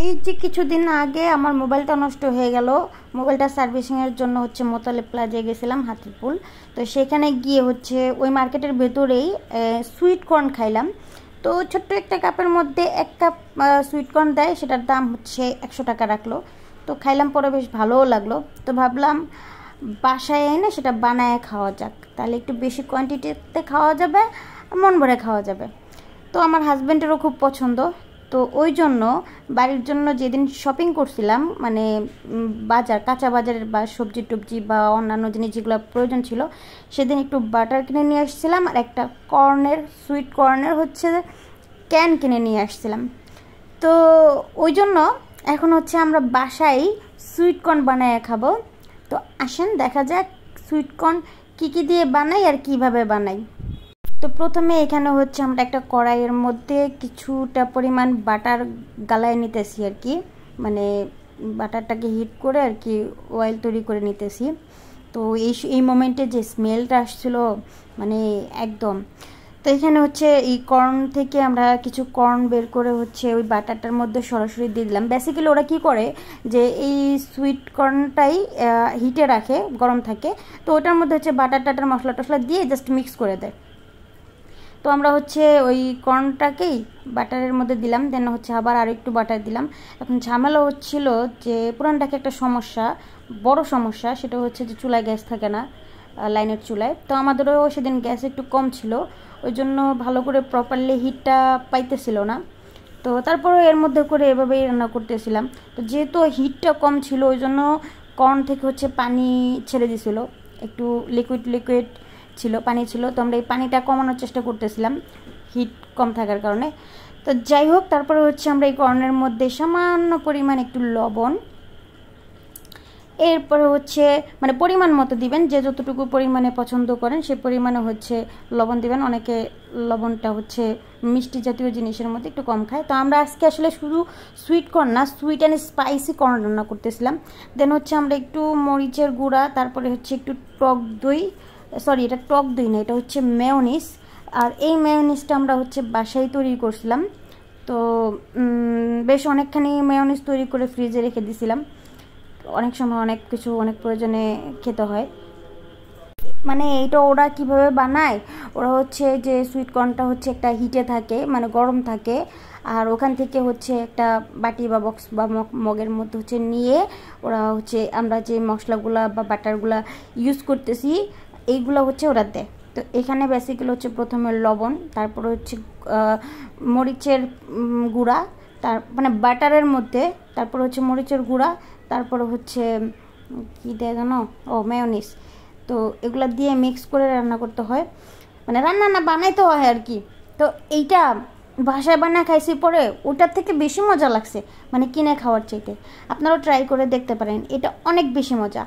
এই যে কিছুদিন আগে আমার মোবাইলটা নষ্ট হয়ে গেল। মোবাইলটা সার্ভিসিংয়ের জন্য মোতালেব প্লাজায় গেছিলাম, হাতিপুল। তো সেখানে গিয়ে ওই মার্কেটের ভেতরেই সুইট কর্ন খাইলাম। তো ছোট্ট একটা কাপের মধ্যে 1 কাপ সুইট কর্ন দেয়, সেটার দাম 100 টাকা রাখলো। তো খাইলাম, পরে বেশ ভালোও লাগলো। তো ভাবলাম বাসায় এনে সেটা বানায় খাওয়া যাক, তাহলে একটু বেশি কোয়ান্টিটিতে খাওয়া যাবে, মন ভরে খাওয়া যাবে। তো আমার হাজব্যান্ডেরও খুব পছন্দ। তো ওই জন্য বাড়ির জন্য যেদিন শপিং করছিলাম, মানে বাজার, কাঁচা বাজারের বা সবজি টবজি বা অন্যান্য জিনিস যেগুলো প্রয়োজন ছিল, সেদিন একটু বাটার কিনে নিয়ে আসছিলাম, আর একটা সুইট কর্নের ক্যান কিনে নিয়ে আসছিলাম। তো ওই জন্য এখন আমরা বাসায় সুইট কর্ন বানায় খাবো। তো আসেন দেখা যাক সুইট কর্ন কী কী দিয়ে বানাই আর কিভাবে বানাই। তো প্রথমে এখানে আমরা একটা কড়াইয়ের মধ্যে কিছুটা পরিমাণ বাটার গালায় নিতেছি আর কি, মানে বাটারটাকে হিট করে আর কি অয়েল তৈরি করে নিতেছি। তো এই মোমেন্টে যে স্মেলটা আসছিল, মানে একদম। তো এখানে এই কর্ন থেকে আমরা কিছু কর্ন বের করে ওই বাটারটার মধ্যে সরাসরি দিয়ে দিলাম। বেসিক্যালি ওরা কি করে যে এই সুইট কর্নটাই হিটে রাখে, গরম থাকে। তো ওটার মধ্যে বাটার টাটার মশলা টশলা দিয়ে জাস্ট মিক্স করে দেয়। তো আমরা ওই কর্নটাকেই বাটারের মধ্যে দিলাম, দেন আবার আর একটু বাটার দিলাম। এখন ঝামেলা হচ্ছিল যে পুরানটাকে একটা সমস্যা, বড় সমস্যা, সেটা যে চুলায় গ্যাস থাকে না, লাইনের চুলায়। তো আমাদেরও সেদিন গ্যাস একটু কম ছিল, ওই জন্য ভালো করে প্রপারলি হিটটা পাইতেছিল না। তো তারপরে এর মধ্যে করে এভাবেই রান্না করতেছিলাম। তো যেহেতু হিটটা কম ছিল, ওই জন্য কর্ন থেকে পানি ছেড়ে দিছিল, একটু লিকুইড ছিল, পানি ছিল। তো আমরা এই পানিটা কমানোর চেষ্টা করতেছিলাম হিট কম থাকার কারণে। তো যাই হোক, তারপরে আমরা এই কর্নের মধ্যে সামান্য পরিমাণ একটু লবণ, এরপরে মানে পরিমাণ মতো দিবেন, যে যতটুকু পরিমাণে পছন্দ করেন সেই পরিমাণে লবণ দিবেন। অনেকে লবণটা মিষ্টি জাতীয় জিনিসের মধ্যে একটু কম খায়। তো আমরা আজকে আসলে শুধু সুইট কর্ন না, সুইট অ্যান্ড স্পাইসি কর্ন রান্না করতেছিলাম। দেন আমরা একটু মরিচের গুঁড়া, তারপরে একটু টক দই, সরি এটা টক দই না, এটা মেয়োনিজ। আর এই মেয়োনিজটা আমরা বাসায় তৈরি করছিলাম। তো বেশ অনেকখানি মেয়োনিজ তৈরি করে ফ্রিজে রেখে দিয়েছিলাম। অনেক সময় অনেক কিছু অনেক প্রয়োজনে খেতে হয়। মানে এইটা ওরা কিভাবে বানায়, ওরা যে সুইট কর্নটা একটা হিটে থাকে, মানে গরম থাকে, আর ওখান থেকে একটা বাটি বা বক্স বা মগের মধ্যে নিয়ে ওরা আমরা যে মশলাগুলা বা বাটারগুলা ইউজ করতেছি এইগুলো ওরা দেয়। তো এখানে বেসিক্যালি প্রথমে লবণ, তারপরে মরিচের গুঁড়া, তার মানে বাটারের মধ্যে, তারপর মরিচের গুঁড়া, তারপরে কী দেয় জানো, মেয়োনিজ। তো এগুলো দিয়ে মিক্স করে রান্না করতে হয়, মানে রান্না না বানাইতে হয় আর কি। তো এইটা বাসায় বানায় খাইছি, পরে ওটার থেকে বেশি মজা লাগছে, মানে কিনে খাওয়ার চাইতে। আপনারাও ট্রাই করে দেখতে পারেন, এটা অনেক বেশি মজা।